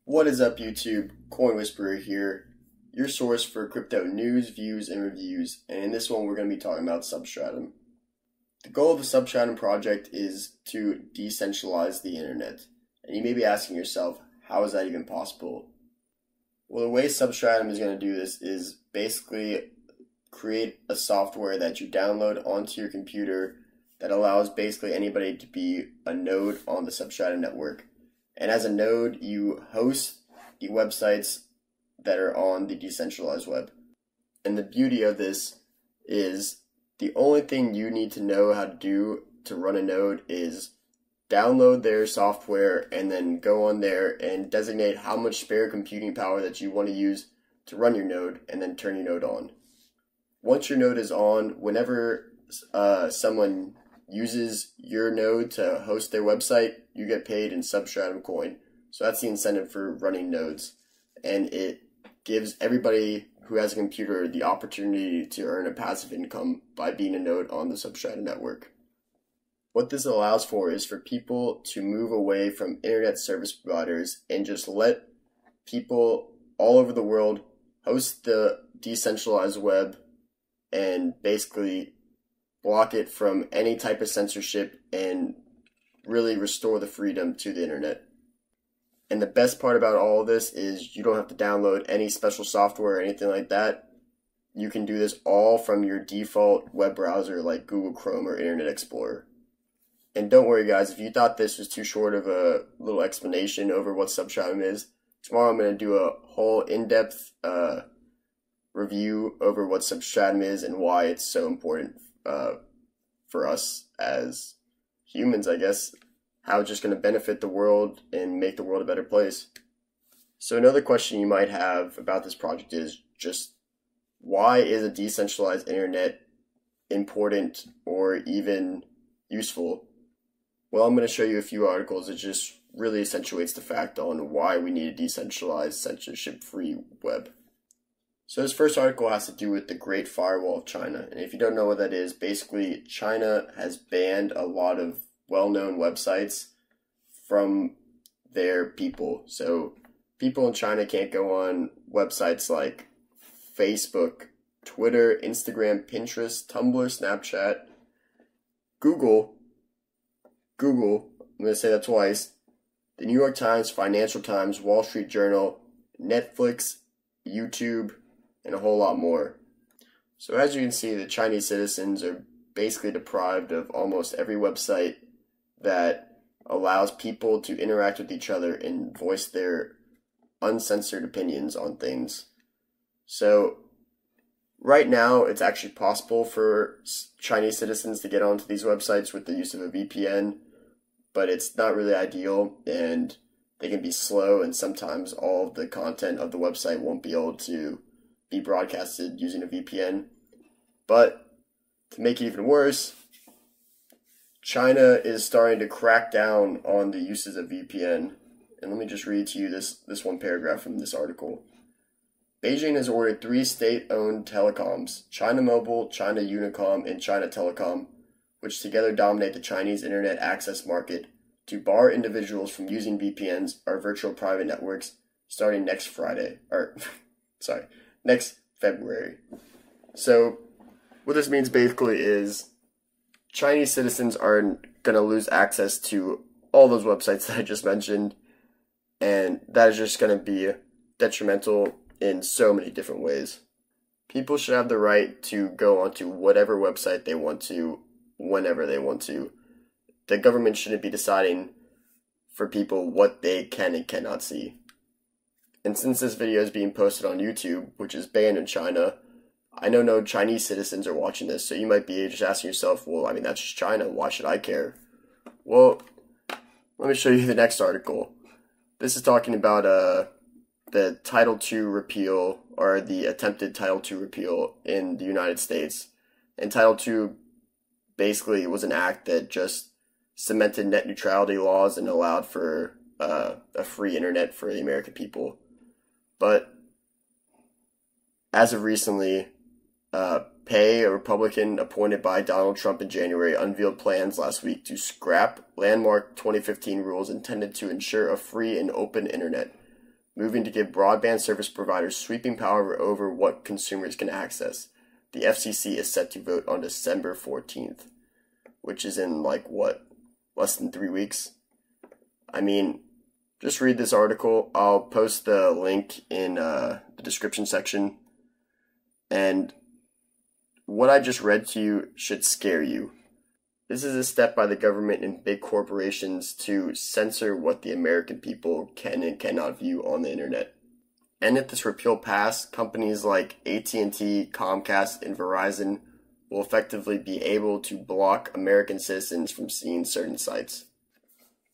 What is up, YouTube? Coin Whisperer here, your source for crypto news, views, and reviews. And in this one, we're going to be talking about Substratum. The goal of the Substratum project is to decentralize the internet. And you may be asking yourself, how is that even possible? Well, the way Substratum is going to do this is basically create a software that you download onto your computer that allows basically anybody to be a node on the Substratum network. And as a node, you host the websites that are on the decentralized web. And the beauty of this is the only thing you need to know how to do to run a node is download their software and then go on there and designate how much spare computing power that you want to use to run your node and then turn your node on. Once your node is on, whenever someone uses your node to host their website, you get paid in Substratum coin. So that's the incentive for running nodes. And it gives everybody who has a computer the opportunity to earn a passive income by being a node on the Substratum network. What this allows for is for people to move away from internet service providers and just let people all over the world host the decentralized web and basically block it from any type of censorship and really restore the freedom to the internet. And the best part about all of this is you don't have to download any special software or anything like that. You can do this all from your default web browser like Google Chrome or Internet Explorer. And don't worry guys, if you thought this was too short of a little explanation over what Substratum is, tomorrow I'm going to do a whole in-depth review over what Substratum is and why it's so important for us as humans, I guess, how it's just going to benefit the world and make the world a better place. So another question you might have about this project is just, why is a decentralized internet important or even useful? Well, I'm going to show you a few articles that just really accentuates the fact on why we need a decentralized, censorship-free web. So this first article has to do with the Great Firewall of China. And if you don't know what that is, basically China has banned a lot of well-known websites from their people. So people in China can't go on websites like Facebook, Twitter, Instagram, Pinterest, Tumblr, Snapchat, Google, I'm going to say that twice, the New York Times, Financial Times, Wall Street Journal, Netflix, YouTube, and a whole lot more. So as you can see, the Chinese citizens are basically deprived of almost every website that allows people to interact with each other and voice their uncensored opinions on things. So right now, it's actually possible for Chinese citizens to get onto these websites with the use of a VPN, but it's not really ideal, and they can be slow, and sometimes all of the content of the website won't be able to be broadcasted using a VPN. But to make it even worse, China is starting to crack down on the uses of VPN. And let me just read to you this one paragraph from this article. Beijing has ordered 3 state-owned telecoms, China Mobile, China Unicom, and China Telecom, which together dominate the Chinese internet access market, to bar individuals from using VPNs or virtual private networks starting next February. So what this means basically is Chinese citizens are going to lose access to all those websites that I just mentioned, and that is just going to be detrimental in so many different ways. People should have the right to go onto whatever website they want to, whenever they want to. The government shouldn't be deciding for people what they can and cannot see. And since this video is being posted on YouTube, which is banned in China, I know no Chinese citizens are watching this, so you might be just asking yourself, well, I mean, that's just China, why should I care? Well, let me show you the next article. This is talking about the Title II repeal, or the attempted Title II repeal in the United States. And Title II basically was an act that just cemented net neutrality laws and allowed for a free internet for the American people. But as of recently, Pei, a Republican appointed by Donald Trump in January, unveiled plans last week to scrap landmark 2015 rules intended to ensure a free and open internet, moving to give broadband service providers sweeping power over what consumers can access. The FCC is set to vote on December 14th, which is in less than 3 weeks. I mean, just read this article. I'll post the link in the description section. And what I just read to you should scare you. This is a step by the government and big corporations to censor what the American people can and cannot view on the internet. And if this repeal passed, companies like AT&T, Comcast, and Verizon will effectively be able to block American citizens from seeing certain sites.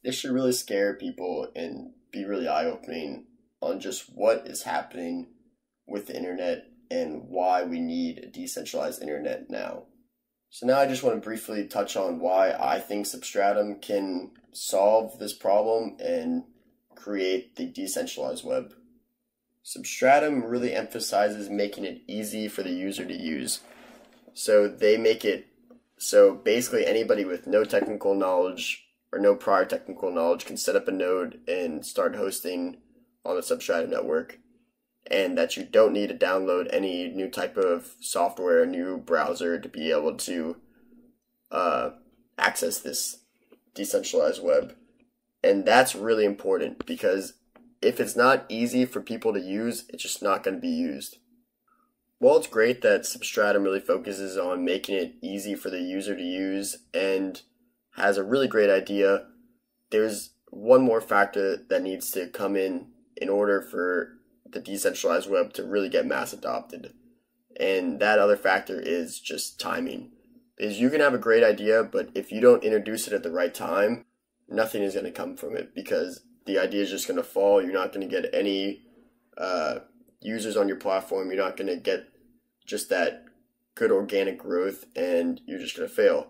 This should really scare people and be really eye-opening on just what is happening with the internet and why we need a decentralized internet now. So now I just want to briefly touch on why I think Substratum can solve this problem and create the decentralized web. Substratum really emphasizes making it easy for the user to use. So they make it so basically anybody with no technical knowledge or no prior technical knowledge can set up a node and start hosting on the Substratum network, and that you don't need to download any new type of software, new browser to be able to access this decentralized web. And that's really important, because if it's not easy for people to use, it's just not going to be used. While it's great that Substratum really focuses on making it easy for the user to use and has a really great idea, there's one more factor that needs to come in order for the decentralized web to really get mass adopted. And that other factor is just timing. Because you can have a great idea, but if you don't introduce it at the right time, nothing is going to come from it, because the idea is just going to fall. You're not going to get any users on your platform. You're not going to get just that good organic growth, and you're just going to fail.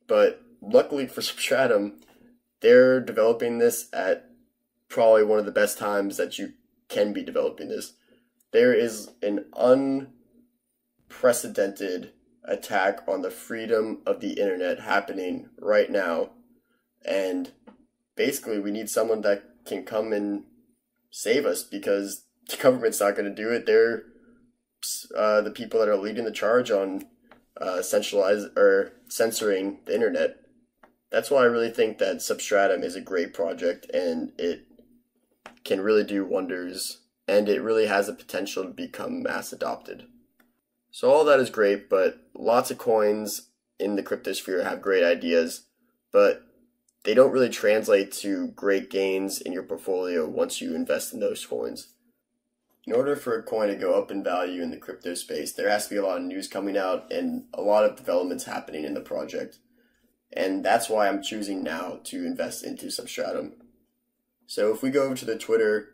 But luckily for Substratum, they're developing this at probably one of the best times that you can be developing this. There is an unprecedented attack on the freedom of the internet happening right now, and basically we need someone that can come and save us, because the government's not going to do it. They're the people that are leading the charge on censoring the internet. That's why I really think that Substratum is a great project, and it can really do wonders, and it really has the potential to become mass adopted. So all that is great, but lots of coins in the cryptosphere have great ideas, but they don't really translate to great gains in your portfolio once you invest in those coins. In order for a coin to go up in value in the crypto space, there has to be a lot of news coming out and a lot of developments happening in the project. And that's why I'm choosing now to invest into Substratum. So if we go over to the Twitter,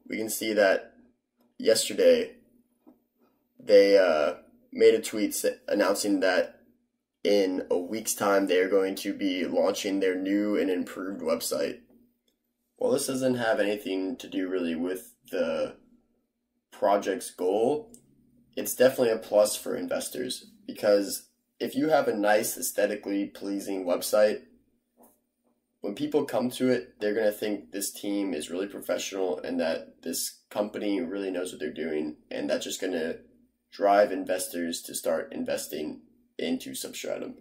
we can see that yesterday they made a tweet announcing that in a week's time they are going to be launching their new and improved website. Well, this doesn't have anything to do really with the project's goal. It's definitely a plus for investors, because if you have a nice, aesthetically pleasing website, when people come to it, they're going to think this team is really professional and that this company really knows what they're doing, and that's just going to drive investors to start investing into Substratum.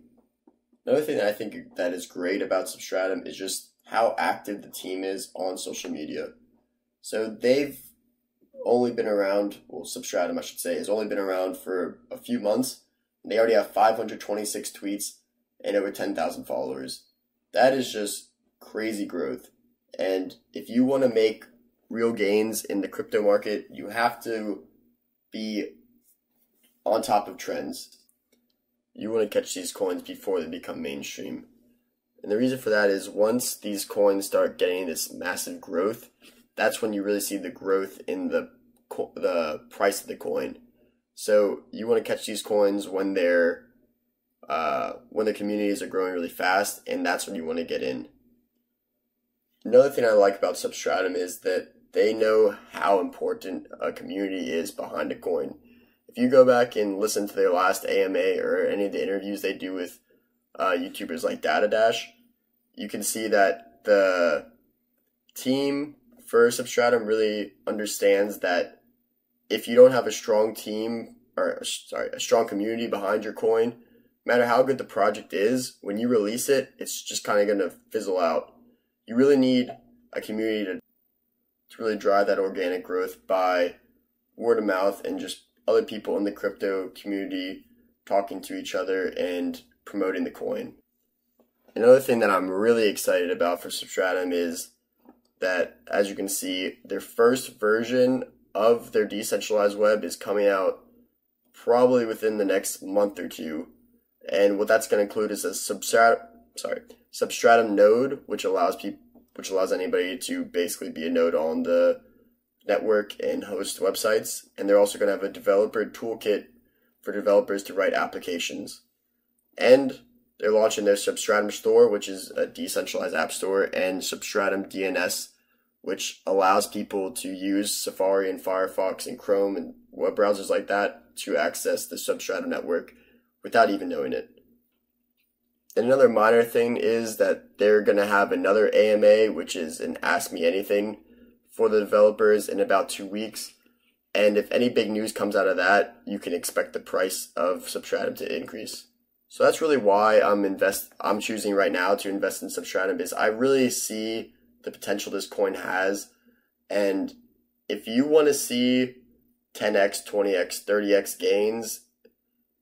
Another thing that I think that is great about Substratum is just how active the team is on social media. So they've only been around, Substratum I should say, has only been around for a few months. They already have 526 tweets and over 10,000 followers. That is just crazy growth. And if you want to make real gains in the crypto market, you have to be on top of trends. You want to catch these coins before they become mainstream. And the reason for that is once these coins start getting this massive growth, that's when you really see the growth in the price of the coin. So you want to catch these coins when the communities are growing really fast, and that's when you want to get in. Another thing I like about Substratum is that they know how important a community is behind a coin. If you go back and listen to their last AMA or any of the interviews they do with YouTubers like Dash, you can see that the team for Substratum really understands that if you don't have a strong team, or sorry, a strong community behind your coin, no matter how good the project is, when you release it, it's just kind of going to fizzle out. You really need a community to really drive that organic growth by word of mouth and just other people in the crypto community talking to each other and promoting the coin. Another thing that I'm really excited about for Substratum is that, as you can see, their first version of their decentralized web is coming out probably within the next month or two. And what that's going to include is a Substratum node, which allows anybody to basically be a node on the network and host websites. And they're also going to have a developer toolkit for developers to write applications. And they're launching their Substratum store, which is a decentralized app store, and Substratum DNS, which allows people to use Safari and Firefox and Chrome and web browsers like that to access the Substratum network without even knowing it. And another minor thing is that they're going to have another AMA, which is an Ask Me Anything, for the developers in about 2 weeks. And if any big news comes out of that, you can expect the price of Substratum to increase. So that's really why I'm choosing right now to invest in Substratum, is I really see the potential this coin has. And if you want to see 10x, 20x, 30x gains,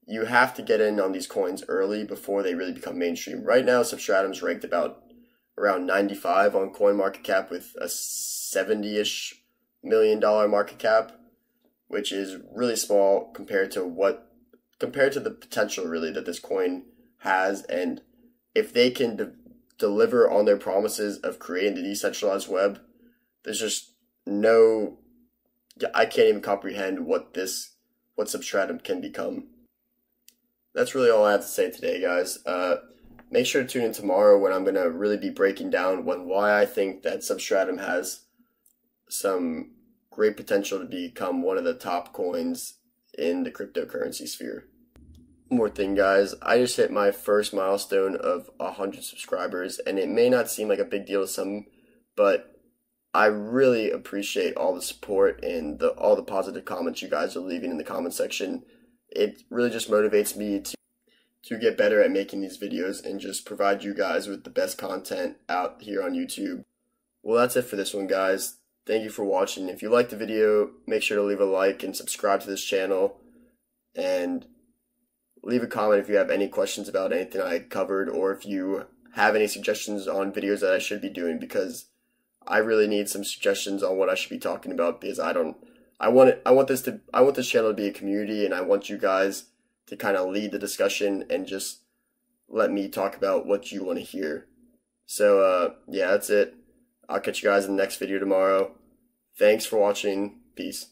you have to get in on these coins early before they really become mainstream. Right now, Substratum's ranked around 95 on CoinMarketCap with a $70-ish million market cap, which is really small compared to the potential really that this coin has. And if they can deliver on their promises of creating the decentralized web, there's just I can't even comprehend what Substratum can become. That's really all I have to say today, guys. Make sure to tune in tomorrow when I'm going to really be breaking down why I think that Substratum has some great potential to become one of the top coins in the cryptocurrency sphere. One more thing, guys. I just hit my first milestone of 100 subscribers, and it may not seem like a big deal to some, but I really appreciate all the support and all the positive comments you guys are leaving in the comment section. It really just motivates me to get better at making these videos and just provide you guys with the best content out here on YouTube. Well, that's it for this one, guys. Thank you for watching. If you liked the video, make sure to leave a like and subscribe to this channel. And leave a comment if you have any questions about anything I covered, or if you have any suggestions on videos that I should be doing, because I really need some suggestions on what I should be talking about, because I want this channel to be a community, and I want you guys to kind of lead the discussion and just let me talk about what you want to hear. So yeah, that's it. I'll catch you guys in the next video tomorrow. Thanks for watching. Peace.